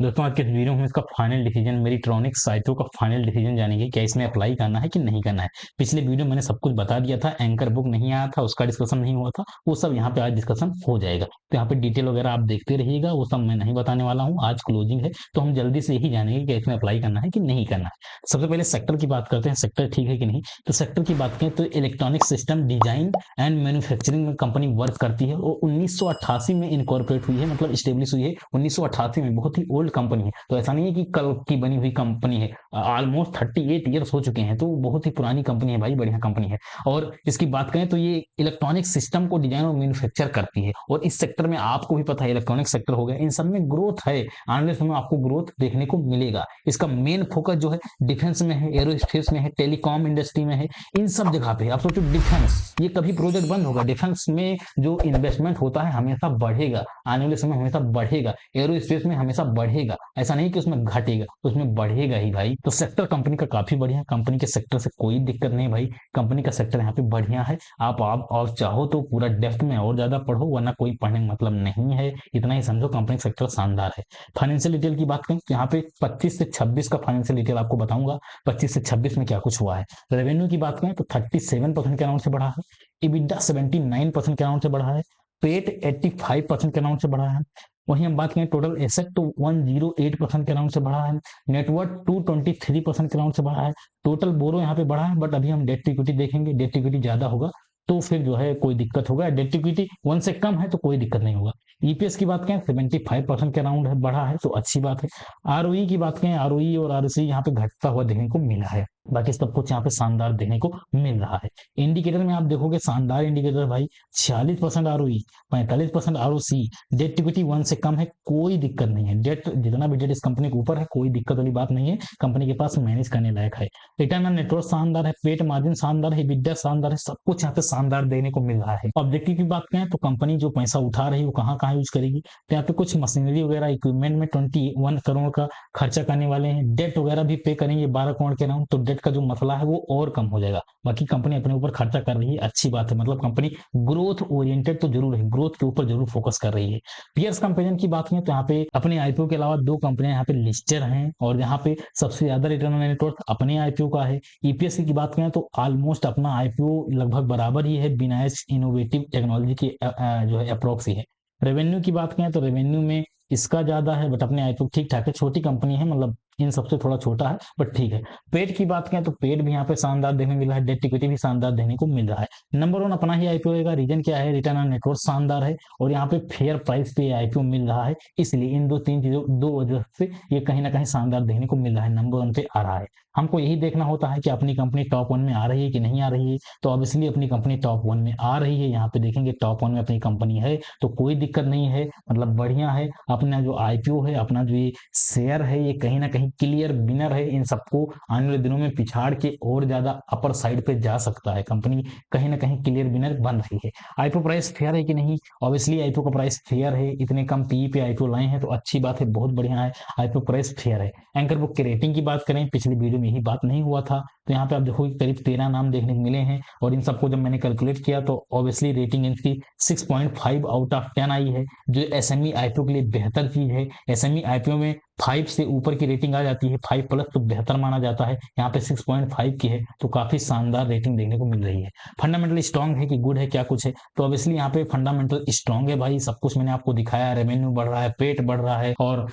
दोस्तों आज के इस वीडियो में हम इसका फाइनल डिसीजन मेरिट्रॉनिक साइटों का फाइनल डिसीजन जानेंगे, क्या इसमें अप्लाई करना है कि नहीं करना है। पिछले वीडियो मैंने सब कुछ बता दिया था, एंकर बुक नहीं आया था, उसका डिस्कशन नहीं हुआ था, वो सब यहाँ पे आज डिस्कशन हो जाएगा। तो यहाँ पे डिटेल वगैरह आप देखते रहिएगा, वो सब मैं नहीं बताने वाला हूँ। आज क्लोजिंग है तो हम जल्दी से यही जानेंगे कि इसमें अप्लाई करना है कि नहीं करना है। सबसे पहले सेक्टर की बात करते हैं, सेक्टर ठीक है कि नहीं। तो सेक्टर की बात करें तो electronic system design and manufacturing में कंपनी वर्क करती है और 1988 में इनकॉर्पोरेट हुई है, मतलब स्टेब्लिश हुई है 1988 में। बहुत ही ओल्ड कंपनी है, तो ऐसा नहीं है कि कल की बनी हुई कंपनी है। ऑलमोस्ट 38 ईयर्स हो चुके हैं, तो बहुत ही पुरानी कंपनी है भाई, बढ़िया कंपनी है। और इसकी बात करें तो ये इलेक्ट्रॉनिक सिस्टम को डिजाइन और मैन्युफैक्चर करती है। और इस सेक्टर में आपको भी पता है, इलेक्ट्रॉनिक सेक्टर हो गया, इन सब में ग्रोथ है। आने वाले समय में आपको ग्रोथ देखने को मिलेगा। इसका मेन फोकस जो है डिफेंस में है, एरोस्पेस में है, टेलीकॉम इंडस्ट्री में है, इन सब जगह पे। आप सोचो डिफेंस, ये कभी प्रोजेक्ट बंद होगा? डिफेंस में जो इन्वेस्टमेंट होता है हमेशा बढ़ेगा, आने वाले समय हमेशा बढ़ेगा। एरोस्पेस में हमेशा बढ़ेगा, ऐसा नहीं कि उसमें घटेगा, उसमें बढ़ेगा ही भाई। तो सेक्टर कंपनी का काफी बढ़िया, कंपनी के सेक्टर से कोई दिक्कत नहीं भाई। कंपनी का सेक्टर यहाँ पे बढ़िया है। आप और चाहो तो पूरा डेप्थ में और ज्यादा पढ़ो, वरना कोई पढ़ने का मतलब नहीं है। इतना ही समझो, कंपनी सेक्टर शानदार है। फाइनेंशियल डिटेल की बात करें तो यहाँ पे 25 से 26 का फाइनेंशियल डिटेल आपको बताऊंगा। 25 से 26 में क्या कुछ हुआ है। रेवेन्यू की बात करें तो 37% के अराउंड से बढ़ा है। इबिडा 79% के अराउंड से बढ़ा है। पेट 85% के अराउंड से बढ़ा है। वहीं हम बात करें टोटल एसेट तो 108% के अराउंड से बढ़ा है। नेटवर्थ 223% के अराउंड से बढ़ा है। टोटल बोरो यहाँ पे बढ़ा है, बट अभी हम डेट इक्विटी देखेंगे, डेट इक्विटी ज्यादा होगा तो फिर जो है कोई दिक्कत होगा। डेट इक्विटी 1 से कम है तो कोई दिक्कत नहीं होगा। ईपीएस की बात करें 75% के अराउंड है, बढ़ा है, तो अच्छी बात है। आरओई की बात करें, आरओई और आरओसी यहाँ पे घटता हुआ देखने को मिला है। बाकी सब कुछ यहाँ पे शानदार देखने को मिल रहा है। इंडिकेटर में आप देखोगे शानदार इंडिकेटर भाई, 46% आरओई, 45% आरओसी। डेट इक्विटी 1 से कम है, कोई दिक्कत नहीं है। डेट जितना भी डेट इस कंपनी के ऊपर है, कोई दिक्कत वाली बात नहीं है, कंपनी के पास मैनेज करने लायक है। रिटर्न ऑन नेटवर्थ शानदार है, पेट मार्जिन शानदार है, EBITDA शानदार है, सब कुछ यहाँ पे शानदार देखने को मिल रहा है। ऑब्जेक्टिव की बात करें तो कंपनी जो पैसा उठा रही है वो कहाँ कहाँ यूज करेगी, तो यहाँ पे कुछ मशीनरी वगैरह इक्विपमेंट में 21 करोड़ का खर्चा करने वाले हैं। डेट वगैरह भी पे करेंगे 12 करोड़ के अराउंड, तो डेट का जो मसला है वो और कम हो जाएगा। बाकी कंपनी अपने ऊपर खर्चा कर रही है, अच्छी बात है। मतलब कंपनी ग्रोथ ओरिएंटेड तो जरूर है, ग्रोथ के ऊपर जरूर फोकस कर रही है। पीयर्स कंपेरिजन की बात करें तो यहाँ पे अपने आईपीओ के अलावा 2 कंपनियां यहाँ पे लिस्टेड हैं, और यहाँ पे सबसे ज्यादा रिटर्न ऑन नेटवर्थ अपने आईपीओ का है। ईपीएस की बात करें तो ऑलमोस्ट अपना आईपीओ लगभग बराबर ही है, बिनायस इनोवेटिव टेक्नोलॉजी की जो है अप्रोक्स ही है। रेवेन्यू की बात करें तो रेवेन्यू में इसका ज्यादा है, बट अपने आईपीओ ठीक ठाक है। छोटी कंपनी है, मतलब इन सबसे थोड़ा छोटा है, बट ठीक है। पेड की बात करें तो पेड भी यहाँ पे शानदार देखने मिल रहा है, डेट इक्विटी भी शानदार देखने को मिल रहा है। नंबर 1 अपना ही आईपीओ का रीजन क्या है, रिटर्न ऑन नेटवर्थ शानदार है, और यहाँ पे फेयर प्राइस पे आईपीओ मिल रहा है। इसलिए इन दो वजह से ये कहीं ना कहीं शानदार देखने को मिल रहा है, नंबर 1 पे आ रहा है। हमको यही देखना होता है कि अपनी कंपनी टॉप 1 में आ रही है कि नहीं आ रही है। तो ऑब्वियसली अपनी कंपनी टॉप 1 में आ रही है, यहाँ पे देखेंगे टॉप 1 में अपनी कंपनी है, तो कोई दिक्कत नहीं है, मतलब बढ़िया है। अपना जो आईपीओ है, अपना जो ये शेयर है, ये कहीं ना कहीं क्लियर विनर है। इन सबको आने वाले दिनों में पिछाड़ के और ज्यादा अपर साइड पे जा सकता है। कंपनी कहीं ना कहीं क्लियर विनर बन रही है। आईपीओ प्राइस फेयर है कि नहीं, ऑब्वियसली आईपीओ का प्राइस फेयर है। इतने कम पीई पे आईपीओ लाए हैं तो अच्छी बात है, बहुत बढ़िया है। आईपीओ प्राइस फेयर है। एंकर बुक की रेटिंग की बात करें, पिछली वीडियो में यही बात नहीं हुआ था, तो यहाँ पे आप देखोगे करीब 13 नाम देखने को मिले हैं, और इन सबको जब मैंने कैलकुलेट किया तो ऑब्वियसली रेटिंग इनकी 6.5 आउट ऑफ 10 आई है, जो एसएमई आईपीओ के लिए बेहतर चीज है। एसएमई आईपीओ में 5 से ऊपर की रेटिंग आ जाती है, 5 प्लस तो बेहतर माना जाता है, यहाँ पे 6.5 की है, तो काफी शानदार रेटिंग देखने को मिल रही है। फंडामेंटल स्ट्रॉन्ग है कि गुड है, क्या कुछ है, तो ऑब्वियसली यहाँ पे फंडामेंटल स्ट्रॉन्ग है भाई। सब कुछ मैंने आपको दिखाया, रेवेन्यू बढ़ रहा है, पेट बढ़ रहा है, और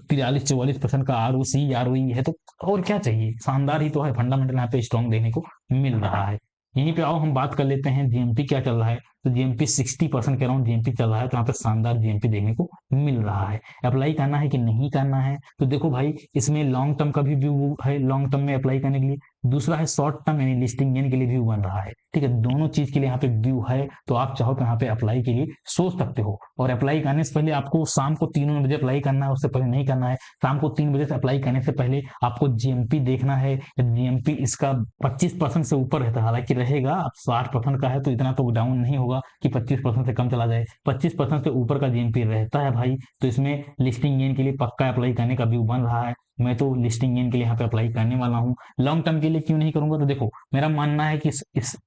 43-44% का आरओसी आरओई है, तो और क्या चाहिए, शानदार ही तो है। फंडामेंटल यहाँ पे स्ट्रॉन्ग देखने को मिल रहा है। यहीं पे आओ हम बात कर लेते हैं जीएमपी क्या चल रहा है। तो जीएमपी 60% के अराउंड जीएमपी चल रहा है, तो यहाँ पे शानदार जीएमपी देखने को मिल रहा है। अप्लाई करना है कि नहीं करना है, तो देखो भाई, इसमें लॉन्ग टर्म का भी व्यू है, लॉन्ग टर्म में अप्लाई करने के लिए। दूसरा है शॉर्ट टर्म यानी लिस्टिंग गेन के लिए व्यू बन रहा है, ठीक है। दोनों चीज के लिए यहाँ पे व्यू है, तो आप चाहो तो यहाँ पे अप्लाई के लिए सोच सकते हो। और अप्लाई करने से पहले आपको शाम को 3 बजे अप्लाई करना है, उससे पहले नहीं करना है। शाम को 3 बजे से अप्लाई करने से पहले आपको जीएमपी देखना है। जीएमपी इसका 25% से ऊपर रहता है, हालांकि रहेगा, अब 60% का है तो इतना तो डाउन नहीं होगा कि 25% से कम चला जाए। 25% से ऊपर का जीएमपी रहता है भाई, तो इसमें लिस्टिंग गेन के लिए पक्का अप्लाई करने का व्यू बन रहा है। मैं तो लिस्टिंग गेन के लिए यहाँ पे अप्लाई करने वाला हूँ। लॉन्ग टर्म के लिए क्यों नहीं करूँगा? तो देखो, मेरा मानना है कि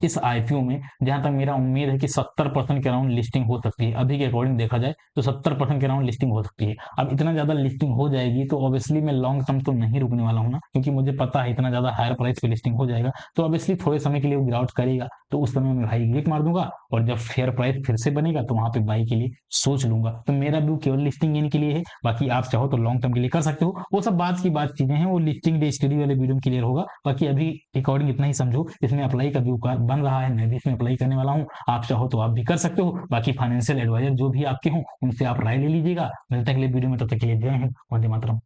इस आईपीओ में जहाँ तक मेरा उम्मीद है कि 70% के अराउंड लिस्टिंग हो सकती है। अभी के अकॉर्डिंग देखा जाए तो 70% के अराउंड लिस्टिंग हो सकती है। अब इतना ज़्यादा लिस्टिंग हो जाएगी तो ऑब्वियसली मैं लॉन्ग टर्म तो नहीं रुकने वाला हूँ ना, क्योंकि मुझे पता है इतना ज़्यादा हायर प्राइस पे लिस्टिंग हो जाएगा, तो ऑब्वियसली थोड़े समय के लिए वो गिरावट करेगा, तो उस समय मैं भाई एग्जिट मार दूँगा और जब फेयर प्राइस फिर से बनेगा तो वहाँ पे बाई के लिए सोच लूँगा। तो मेरा व्यू केवल लिस्टिंग गेन के लिए है, बाकी आप चाहो तो लॉन्ग टर्म के लिए कर सकते हो। वो सब बात की बात चीज़ें हैं, वो लिस्टिंग डे स्टडी वाले वीडियो में क्लियर होगा। बाकी अभी अकॉर्डिंग इतना ही समझो, इसमें अप्लाई का व्यू बन रहा है, मैं भी इसमें अप्लाई करने वाला हूँ। आप चाहो तो आप भी कर सकते हो। बाकी फाइनेंशियल एडवाइजर जो भी आपके हों, उनसे आप राय ले लीजिएगा। मिलते हैं अगले वीडियो में, तब तक के लिए जय हिंद, वंदे मातरम।